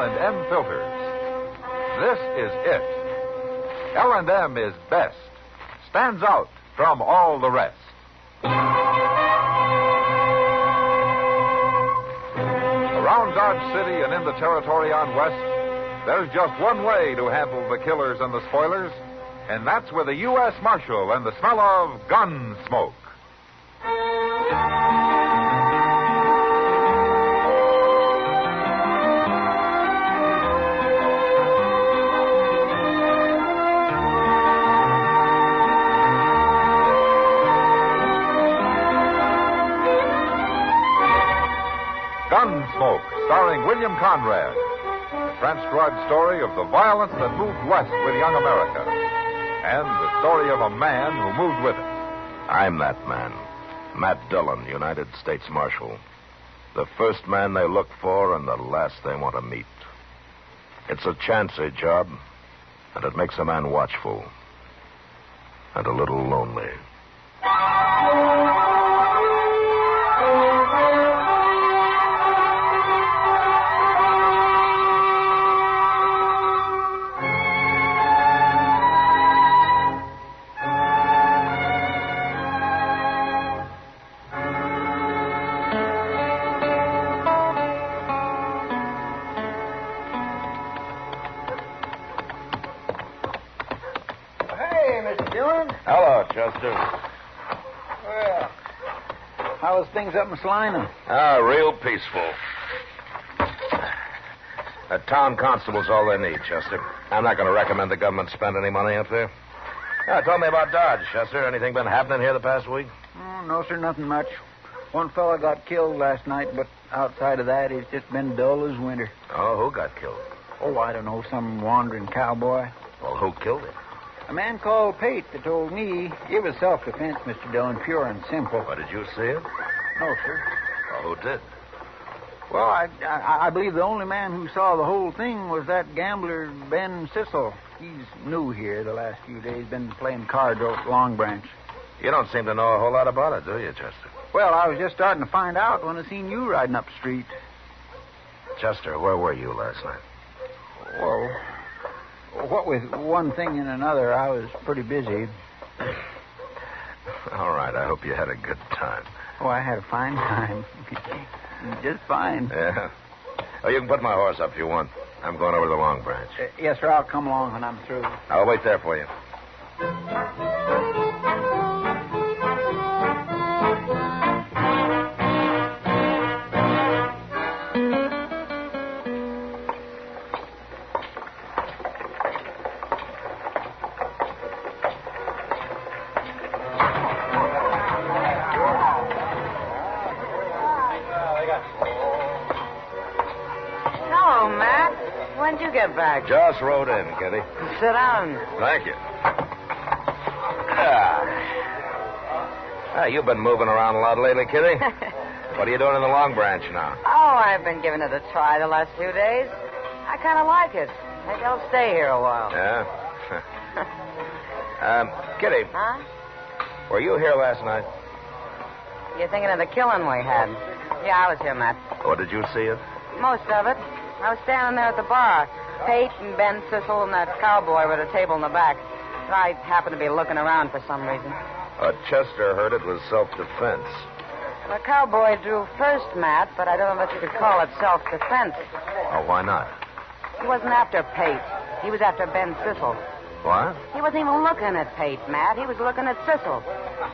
L&M filters. This is it. L&M is best. Stands out from all the rest. Around Dodge City and in the territory on West, there's just one way to handle the killers and the spoilers, and that's with a U.S. Marshal and the smell of Gunsmoke. Gunsmoke, starring William Conrad. The transcribed story of the violence that moved west with young America. And the story of a man who moved with it. I'm that man. Matt Dillon, United States Marshal. The first man they look for and the last they want to meet. It's a chancy job, and it makes a man watchful. And a little lonely. Hello, Chester. Well, how's things up in Salina? Real peaceful. A town constable's all they need, Chester. I'm not going to recommend the government spend any money up there. Tell me about Dodge, Chester. Anything been happening here the past week? Oh, no, sir, nothing much. One fella got killed last night, but outside of that, it's just been dull as winter. Oh, who got killed? Oh, I don't know, some wandering cowboy. Well, who killed him? A man called Pate that told me it was self-defense, Mr. Dillon, pure and simple. Well, did you see it? No, sir. Well, who did? Well, I believe the only man who saw the whole thing was that gambler, Ben Sissel. He's new here the last few days, been playing cards over at Long Branch. You don't seem to know a whole lot about it, do you, Chester? Well, I was just starting to find out when I seen you riding up the street. Chester, where were you last night? Well, what with one thing and another, I was pretty busy. All right, I hope you had a good time. Oh, I had a fine time. Just fine. Yeah. Oh, you can put my horse up if you want. I'm going over to the Long Branch. Yes, sir, I'll come along when I'm through. I'll wait there for you. When'd you get back? Just rode in, Kitty. Sit down. Thank you. You've been moving around a lot lately, Kitty. What are you doing in the Long Branch now? Oh, I've been giving it a try the last few days. I kind of like it. Maybe I'll stay here a while. Yeah? Kitty. Huh? Were you here last night? You're thinking of the killing we had? Yeah, I was here, Matt. Or did you see it? Most of it. I was standing there at the bar. Pate and Ben Sissel and that cowboy were at a table in the back. But I happened to be looking around for some reason. Chester heard it was self-defense. The cowboy drew first, Matt, but I don't know that you could call it self-defense. Oh, why not? He wasn't after Pate. He was after Ben Sissel. What? He wasn't even looking at Pate, Matt. He was looking at Sissel.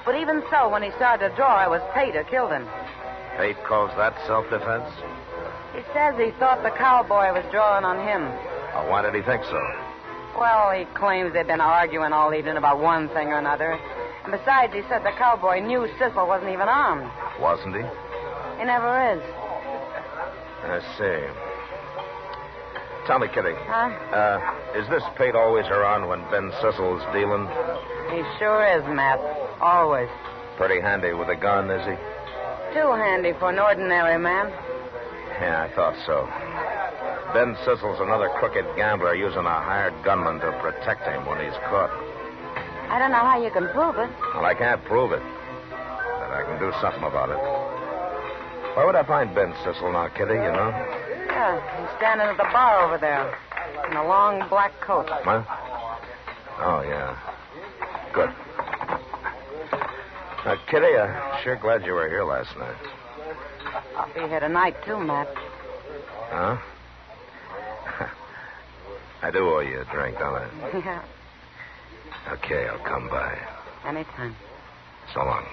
But even so, when he started to draw, it was Pate who killed him. Pate calls that self-defense? He says he thought the cowboy was drawing on him. Oh, why did he think so? Well, he claims they'd been arguing all evening about one thing or another. And besides, he said the cowboy knew Sissel wasn't even armed. Wasn't he? He never is. I see. Tell me, Kitty. Huh? Is this Pate always around when Ben Sissel's dealing? He sure is, Matt. Always. Pretty handy with a gun, is he? Too handy for an ordinary man. Yeah, I thought so. Ben Sissel's another crooked gambler using a hired gunman to protect him when he's caught. I don't know how you can prove it. Well, I can't prove it. But I can do something about it. Where would I find Ben Sissel now, Kitty, you know? Yeah, he's standing at the bar over there in a long black coat. What? Oh, yeah. Good. Kitty, I'm sure glad you were here last night. I'll be here tonight, too, Matt. Huh? I do owe you a drink, don't I? Yeah, Okay, I'll come by. anytime. So long.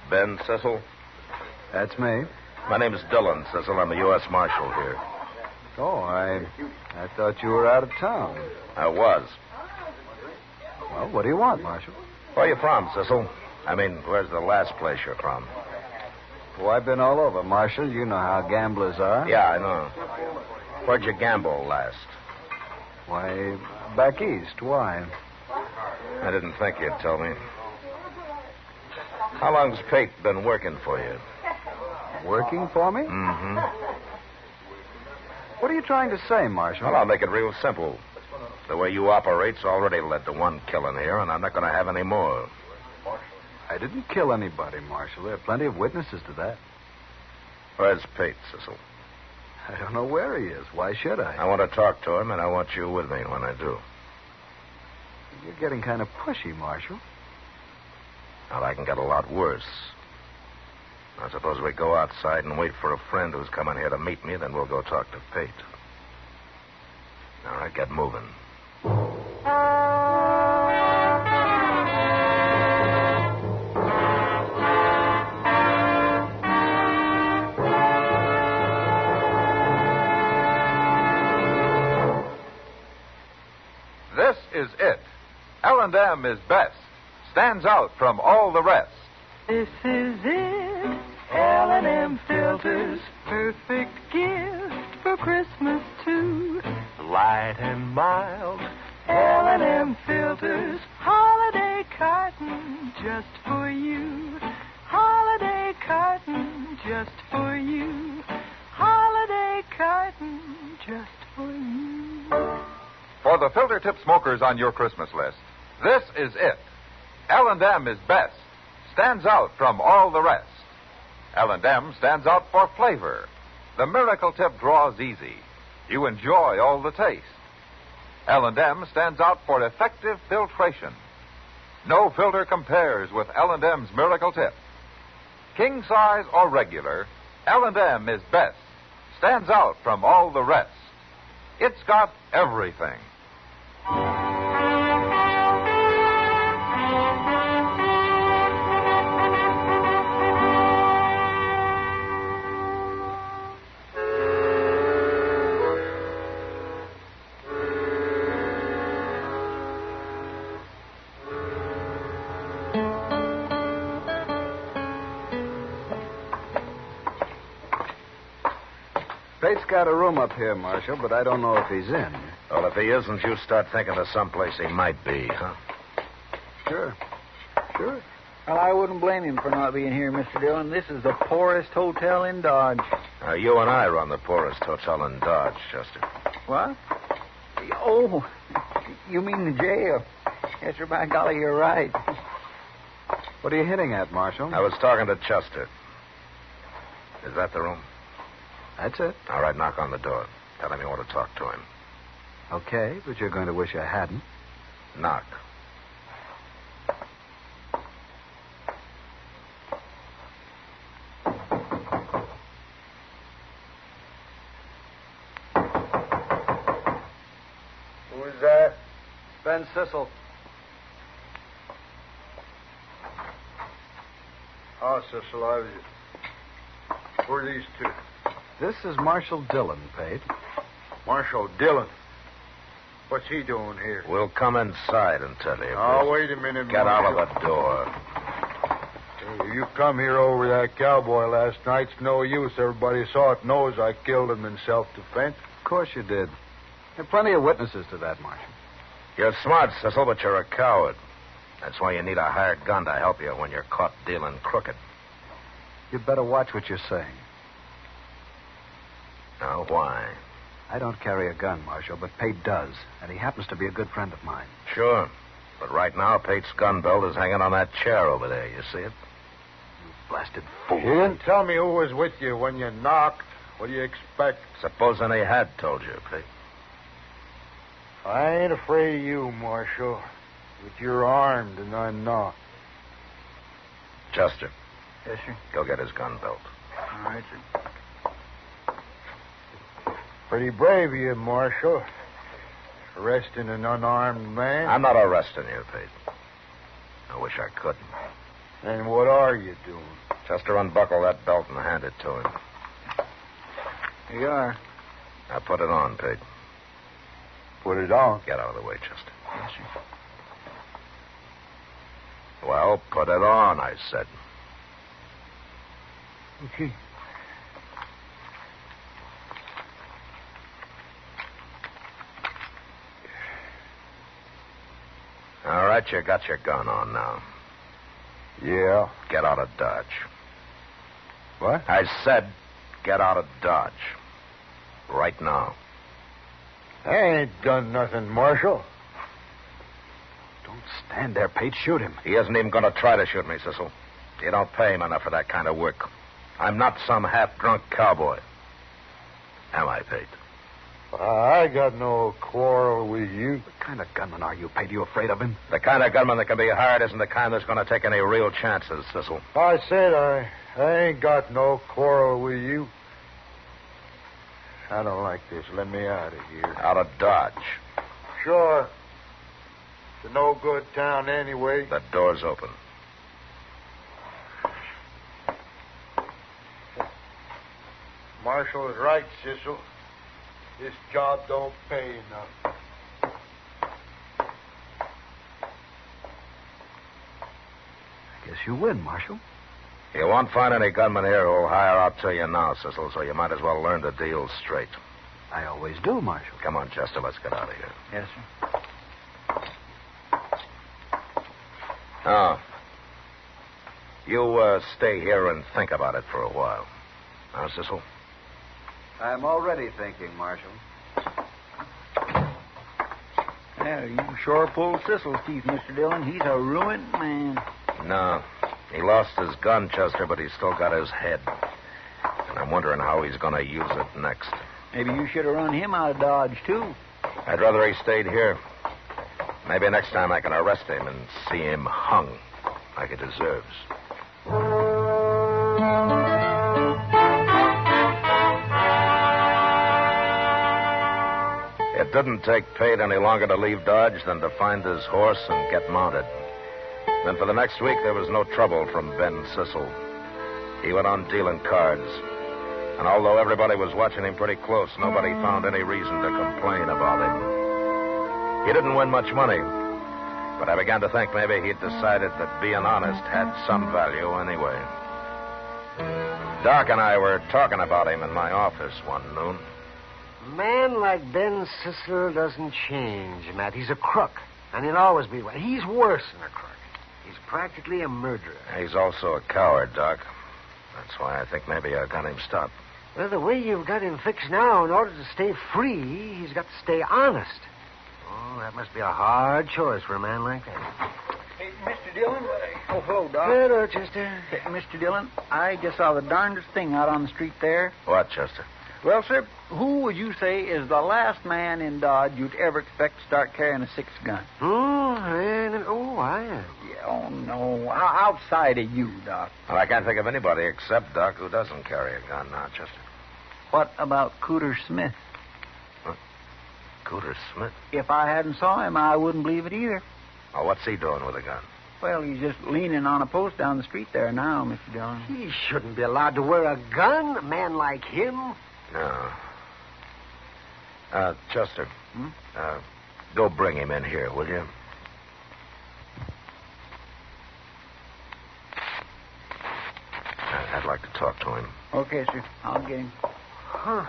Ben Sissel? That's me. My name's Dillon, Sissel. I'm the U.S. Marshal here. Oh, I thought you were out of town. I was. Well, what do you want, Marshal? Where are you from, Sissel? I mean, where's the last place you're from? Oh, I've been all over, Marshal. You know how gamblers are. Yeah, I know. Where'd you gamble last? Why, back east. Why? I didn't think you'd tell me. How long's Pate been working for you? Working for me? Mm-hmm. What are you trying to say, Marshal? Well, I'll make it real simple. The way you operate's already led to one killing here, and I'm not going to have any more. I didn't kill anybody, Marshal. There are plenty of witnesses to that. Where's Pate, Sissel? I don't know where he is. Why should I? I want to talk to him, and I want you with me when I do. You're getting kind of pushy, Marshal. Well, I can get a lot worse. I suppose we go outside and wait for a friend who's coming here to meet me, then we'll go talk to Pate. All right, get moving. This is it. L&M is best. Stands out from all the rest. This is it. L&M filters, perfect gift for Christmas too. Light and mild. L&M filters, holiday carton just for you. Holiday carton just for you. Holiday carton just for you. For the filter tip smokers on your Christmas list, this is it. L&M is best. Stands out from all the rest. L&M stands out for flavor. The miracle tip draws easy. You enjoy all the taste. L&M stands out for effective filtration. No filter compares with L&M's miracle tip. King size or regular, L&M is best. Stands out from all the rest. It's got everything. Pate's got a room up here, Marshal, but I don't know if he's in. Well, if he isn't, you start thinking of someplace he might be, huh? Sure. Well, I wouldn't blame him for not being here, Mr. Dillon. This is the poorest hotel in Dodge. You and I run the poorest hotel in Dodge, Chester. What? Oh, you mean the jail? Yes, sir, by golly, you're right. What are you hitting at, Marshal? I was talking to Chester. Is that the room? That's it. All right, knock on the door. Tell him you want to talk to him. Okay, but you're going to wish I hadn't. Knock. Who's that? Ben Sissel. Oh, Cecil, I was... Who are these two? This is Marshal Dillon, Pate. Marshal Dillon. What's he doing here? We'll come inside and tell you. Oh, wait a minute, Get out Marshal. of the door. You come here over that cowboy last night. It's no use. Everybody saw it knows I killed him in self-defense. Of course you did. There are plenty of witnesses to that, Marshal. You're smart, Cecil, but you're a coward. That's why you need a hired gun to help you when you're caught dealing crooked. You'd better watch what you're saying. Now, why? I don't carry a gun, Marshal, but Pate does, and he happens to be a good friend of mine. Sure. But right now, Pate's gun belt is hanging on that chair over there. You see it? Blasted fool. You didn't tell me who was with you when you knocked. What do you expect? Supposing he had told you, Pete. I ain't afraid of you, Marshal. But you're armed and I'm not. Chester, Yes, sir. go get his gun belt. All right, sir. Pretty brave of you, Marshal. Arresting an unarmed man. I'm not arresting you, Pete. I wish I couldn't. And what are you doing? Chester, unbuckle that belt and hand it to him. Here you are. Now put it on, Pete. Put it on. Get out of the way, Chester. Yes, sir. Well, put it on, I said. Okay. All right, you got your gun on now. Yeah. Get out of Dodge. What? I said get out of Dodge. Right now. I ain't done nothing, Marshal. Don't stand there, Pate. Shoot him. He isn't even going to try to shoot me, Sissel. You don't pay him enough for that kind of work. I'm not some half-drunk cowboy. Am I, Pate? I got no quarrel with you. What kind of gunman are you, Pate? You afraid of him? The kind of gunman that can be hired isn't the kind that's going to take any real chances, Sissel. I said I ain't got no quarrel with you. I don't like this. Let me out of here. Out of Dodge. Sure. It's a no-good town anyway. The door's open. Marshal is right, Cecil. This job don't pay enough. I guess you win, Marshal. You won't find any gunmen here who'll hire out to you now, Sissel, so you might as well learn the deal straight. I always do, Marshal. Come on, Chester, let's get out of here. Yes, sir. Now, you stay here and think about it for a while. Now, Sissel? I'm already thinking, Marshal. Yeah, you sure pulled Sissel's teeth, Mr. Dillon. He's a ruined man. No. He lost his gun, Chester, but he's still got his head. And I'm wondering how he's going to use it next. Maybe you should have run him out of Dodge, too. I'd rather he stayed here. Maybe next time I can arrest him and see him hung like he deserves. It didn't take Pate any longer to leave Dodge than to find his horse and get mounted. Then for the next week, there was no trouble from Ben Sissel. He went on dealing cards. And although everybody was watching him pretty close, nobody found any reason to complain about him. He didn't win much money, but I began to think maybe he'd decided that being honest had some value anyway. Doc and I were talking about him in my office one noon. A man like Ben Sissel doesn't change, Matt. He's a crook, and he'll always be one. He's worse than a crook. He's practically a murderer. He's also a coward, Doc. That's why I think maybe I got him stopped. Well, the way you've got him fixed now, in order to stay free, he's got to stay honest. Oh, that must be a hard choice for a man like that. Hey, Mr. Dillon. Oh, hello, Doc. Hey, Rochester. Hey, Mr. Dillon, I just saw the darndest thing out on the street there. What, Chester? Well, sir, who would you say is the last man in Dodge you'd ever expect to start carrying a 6-gun? I am. Yeah, oh, no. Outside of you, Doc. Well, I can't think of anybody except Doc who doesn't carry a gun now, Chester. What about Cooter Smith? What? Cooter Smith? If I hadn't saw him, I wouldn't believe it either. Oh, what's he doing with a gun? Well, he's just leaning on a post down the street there now, Mr. Dillon. He shouldn't be allowed to wear a gun, a man like him. No. Chester. Go bring him in here, will you? I'd like to talk to him. Okay, sir. I'll get him. Huh.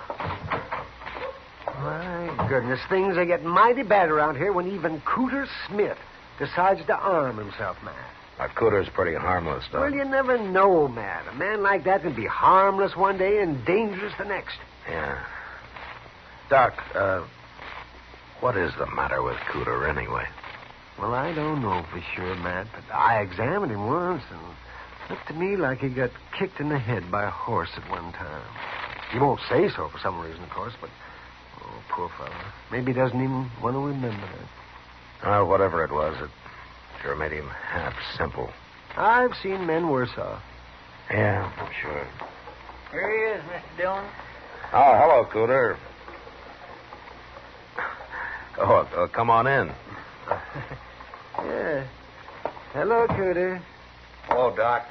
My goodness, things are getting mighty bad around here when even Cooter Smith decides to arm himself, Matt. Cooter's pretty harmless, Doc. Well, you never know, Matt. A man like that can be harmless one day and dangerous the next. Yeah. Doc, what is the matter with Cooter anyway? Well, I don't know for sure, Matt, but I examined him once, and it looked to me like he got kicked in the head by a horse at one time. He won't say so for some reason, of course, but... Oh, poor fellow. Maybe he doesn't even want to remember that. Well, whatever it was, it sure made him half simple. I've seen men worse off. Yeah, sure. Here he is, Mr. Dillon. Oh, hello, Cooter. Oh, come on in. Yeah. Hello, Cooter. Hello, Doc.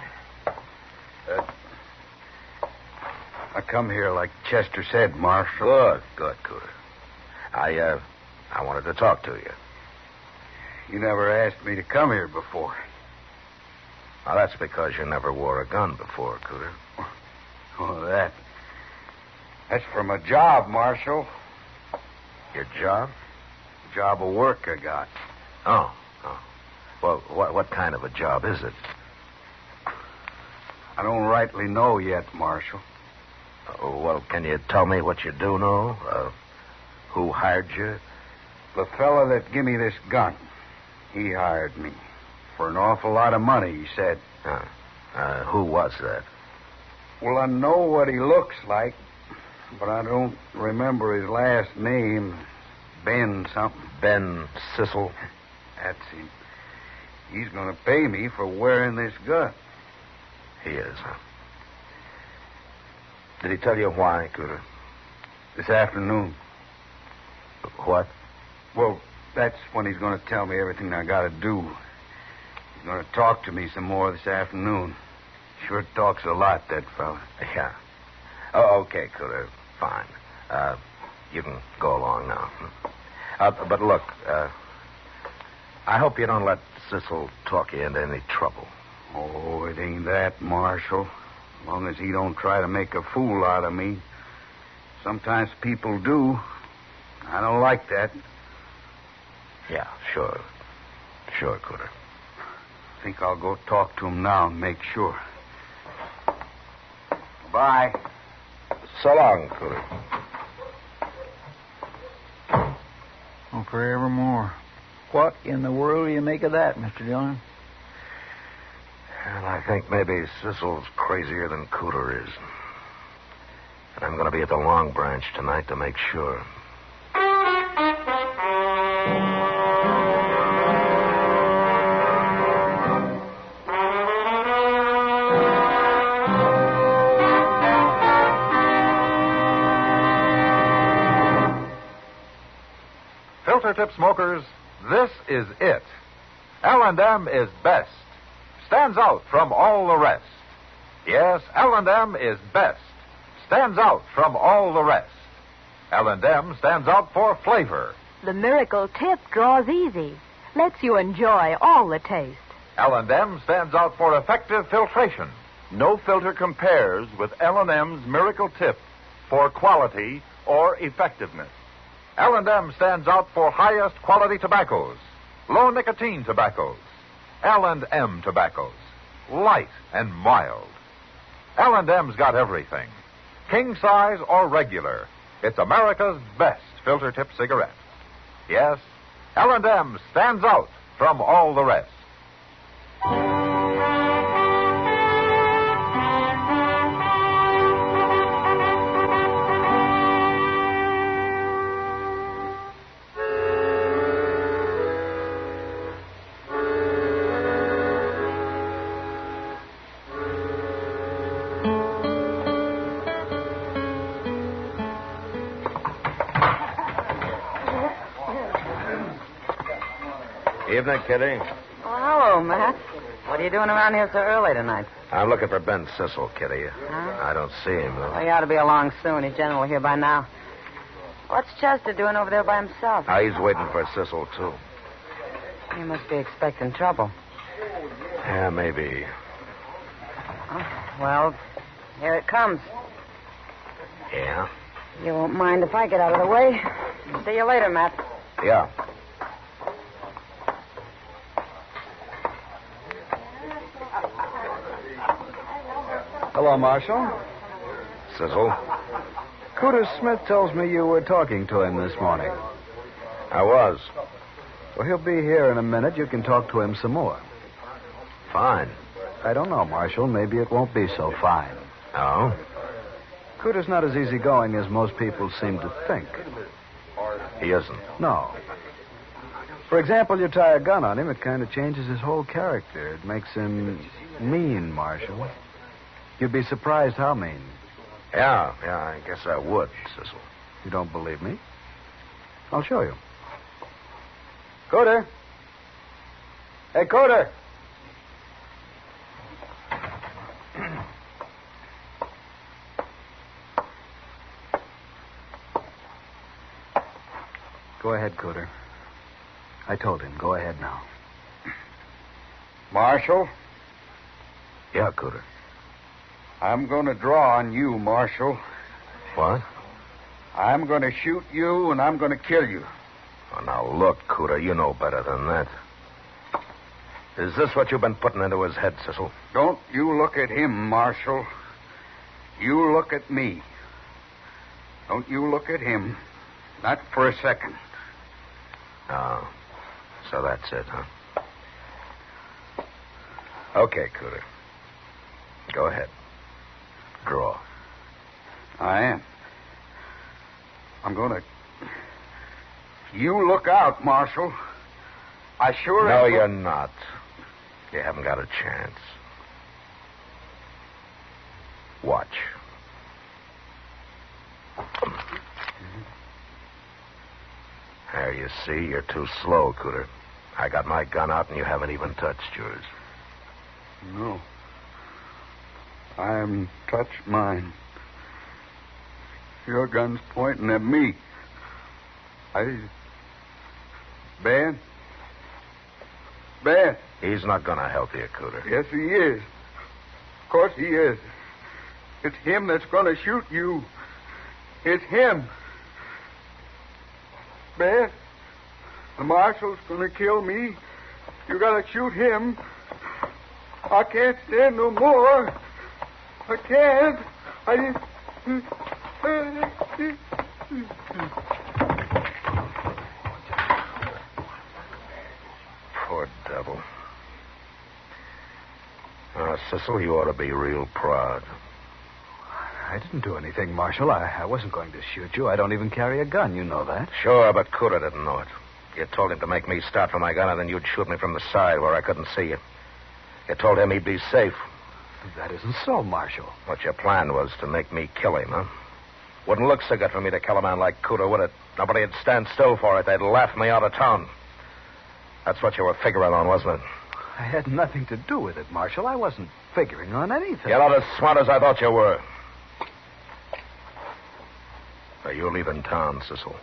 I come here like Chester said, Marshal. Good, Cooter. I wanted to talk to you. You never asked me to come here before. Well, that's because you never wore a gun before, Cooter. Oh, that's from a job, Marshal. Your job? Job of work I got. Oh. Well, what kind of a job is it? I don't rightly know yet, Marshal. Well, can you tell me what you do know? Who hired you? The fella that give me this gun, he hired me. For an awful lot of money, he said. Who was that? Well, I know what he looks like, but I don't remember his last name. Ben something. Ben Sissel? That's him. He's going to pay me for wearing this gun. He is, huh? Did he tell you why, Cooter? This afternoon. What? Well, that's when he's going to tell me everything I got to do. He's going to talk to me some more this afternoon. Sure talks a lot, that fella. Yeah. Oh, okay, Cooter. Fine. You can go along now. But look, I hope you don't let Cecil talk you into any trouble. Oh, it ain't that, Marshal. As long as he don't try to make a fool out of me. Sometimes people do. I don't like that. Yeah, sure. Sure, Cooter. I think I'll go talk to him now and make sure. Bye. So long, Cooter. Oh, forevermore. What in the world do you make of that, Mr. Dillon? And I think maybe Cecil's crazier than Cooter is. And I'm going to be at the Long Branch tonight to make sure. Filter tip smokers, this is it. L&M is best. Stands out from all the rest. Yes, L&M is best. Stands out from all the rest. L&M stands out for flavor. The miracle tip draws easy. Lets you enjoy all the taste. L&M stands out for effective filtration. No filter compares with L&M's miracle tip for quality or effectiveness. L&M stands out for highest quality tobaccos, low nicotine tobaccos, L&M tobaccos, light and mild. L&M's got everything, king size or regular. It's America's best filter tip cigarette. Yes, L&M stands out from all the rest. Evening, Kitty. Oh, hello, Matt. What are you doing around here so early tonight? I'm looking for Ben Sissel, Kitty. I don't see him, though. Well, he ought to be along soon. He's generally here by now. What's Chester doing over there by himself? He's waiting for Sissel, too. He must be expecting trouble. Yeah, maybe. Oh, well, here it comes. Yeah? You won't mind if I get out of the way. See you later, Matt. Yeah. Hello, Marshal. Sissel? Cooter Smith tells me you were talking to him this morning. I was. Well, he'll be here in a minute. You can talk to him some more. Fine. I don't know, Marshal. Maybe it won't be so fine. Oh? Cooter's not as easygoing as most people seem to think. He isn't. No. For example, you tie a gun on him, it kind of changes his whole character. It makes him mean, Marshal. You'd be surprised how mean. Yeah, I guess I would, Sissel. You don't believe me? I'll show you. Cooter. Hey, Cooter. Go ahead, Cooter. I told him. Go ahead now. Marshal, Yeah, Cooter. I'm going to draw on you, Marshal. What? I'm going to shoot you, and I'm going to kill you. Oh, now, look, Cooter, you know better than that. Is this what you've been putting into his head, Sissel? Don't you look at him, Marshal. You look at me. Don't you look at him. Not for a second. Oh, so that's it, huh? Okay, Cooter. Go ahead. Draw. I am. I'm going to... You look out, Marshal. I sure No, am... you're not. You haven't got a chance. Watch. There, you see, you're too slow, Cooter. I got my gun out and you haven't even touched yours. No. I haven't touched mine. Your gun's pointing at me. Ben? He's not going to help you, Cooter. Yes, he is. Of course he is. It's him that's going to shoot you. It's him. Ben, the marshal's going to kill me. You got to shoot him. I can't stand no more. I can't. Poor devil. Sissel, you ought to be real proud. I didn't do anything, Marshal. I wasn't going to shoot you. I don't even carry a gun. You know that. Sure, but Cooter didn't know it. You told him to make me start for my gun, and then you'd shoot me from the side where I couldn't see you. You told him he'd be safe. That isn't so, Marshal. What your plan was to make me kill him, huh? Wouldn't look so good for me to kill a man like Cooter, would it? Nobody'd stand still for it. They'd laugh me out of town. That's what you were figuring on, wasn't it? I had nothing to do with it, Marshal. I wasn't figuring on anything. You're not as smart as I thought you were. Now, you're leaving town, Sissel.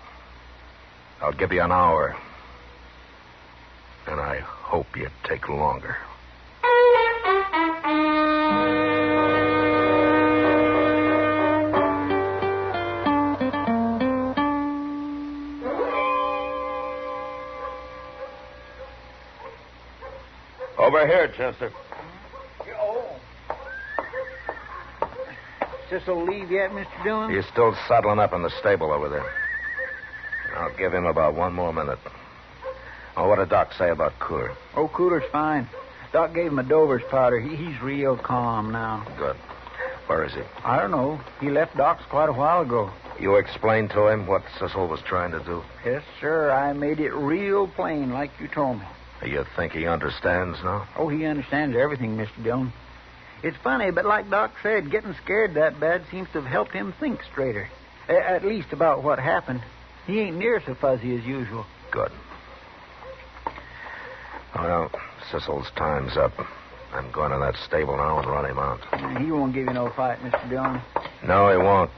I'll give you an hour. And I hope you take longer. Over here, Chester. Sissel leave yet, Mr. Dillon? He's still saddling up in the stable over there. I'll give him about one more minute. Oh, what did Doc say about Cooter? Oh, Cooter's fine. Doc gave him a Dover's powder. He's real calm now. Good. Where is he? I don't know. He left Doc's quite a while ago. You explained to him what Sissel was trying to do? Yes, sir. I made it real plain, like you told me. You think he understands now? Oh, he understands everything, Mr. Dillon. It's funny, but like Doc said, getting scared that bad seems to have helped him think straighter. At least about what happened. He ain't near so fuzzy as usual. Good. Well, Sissel's time's up. I'm going to that stable now and run him out. He won't give you no fight, Mr. Dillon. No, he won't.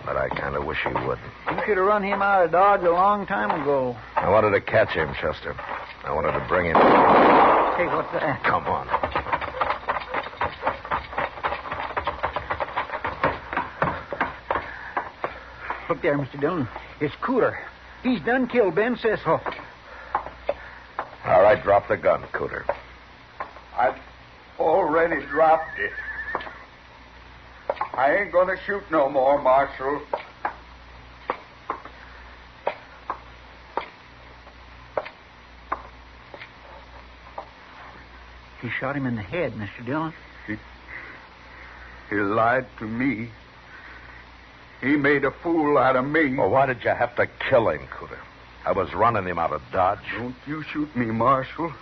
But I kind of wish he would. You should have run him out of Dodge a long time ago. I wanted to catch him, Chester. I wanted to bring him... Hey, what's that? Come on. Look there, Mr. Dillon. It's Cooter. He's done killed Ben Sissel. All right, drop the gun, Cooter. I've already dropped it. I ain't going to shoot no more, Marshal. shot him in the head, Mr. Dillon. He lied to me. He made a fool out of me. Well, why did you have to kill him, Cooter? I was running him out of Dodge. Don't you shoot me, Marshal.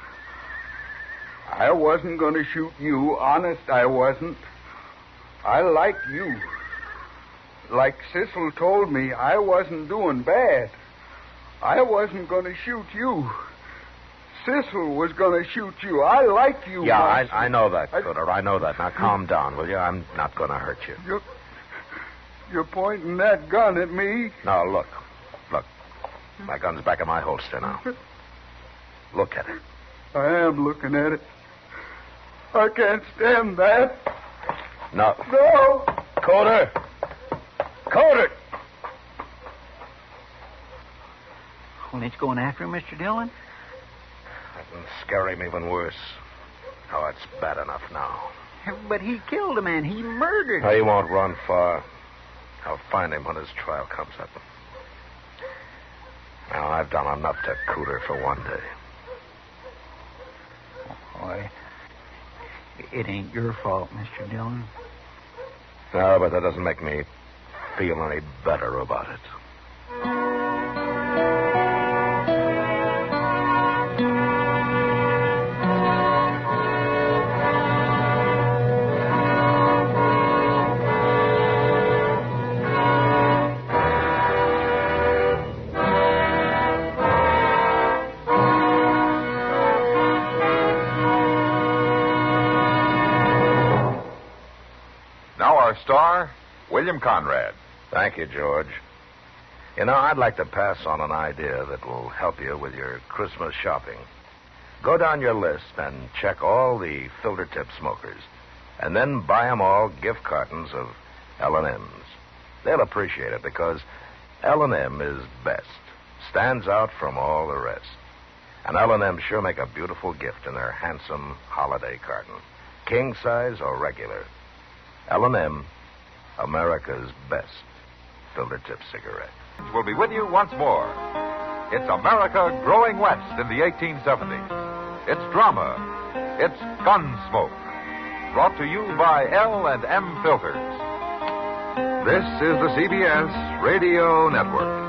I wasn't going to shoot you. Honest, I wasn't. I like you. Like Cecil told me, I wasn't doing bad. I wasn't going to shoot you. Cecil was going to shoot you. I like you, Yeah, Marshal. I know that, Cooter. I know that. Now, calm down, will you? I'm not going to hurt you. You're pointing that gun at me? No, look. Look. My gun's back in my holster now. Look at it. I am looking at it. I can't stand that. No. No. Cooter! Cooter! Well, it's going after him, Mr. Dillon? That can scare him even worse. Oh, it's bad enough now. But he killed a man. He murdered. He won't run far. I'll find him when his trial comes up. Now, I've done enough to Cooter for one day. Boy, it ain't your fault, Mr. Dillon. No, but that doesn't make me feel any better about it. Star, William Conrad. Thank you, George. You know, I'd like to pass on an idea that will help you with your Christmas shopping. Go down your list and check all the filter tip smokers, and then buy them all gift cartons of L&M's. They'll appreciate it because L&M is best, stands out from all the rest. And L&M sure make a beautiful gift in their handsome holiday carton, king size or regular. L&M, America's best filter tip cigarette. We'll be with you once more. It's America growing west in the 1870s. It's drama. It's Gunsmoke. Brought to you by L&M Filters. This is the CBS Radio Network.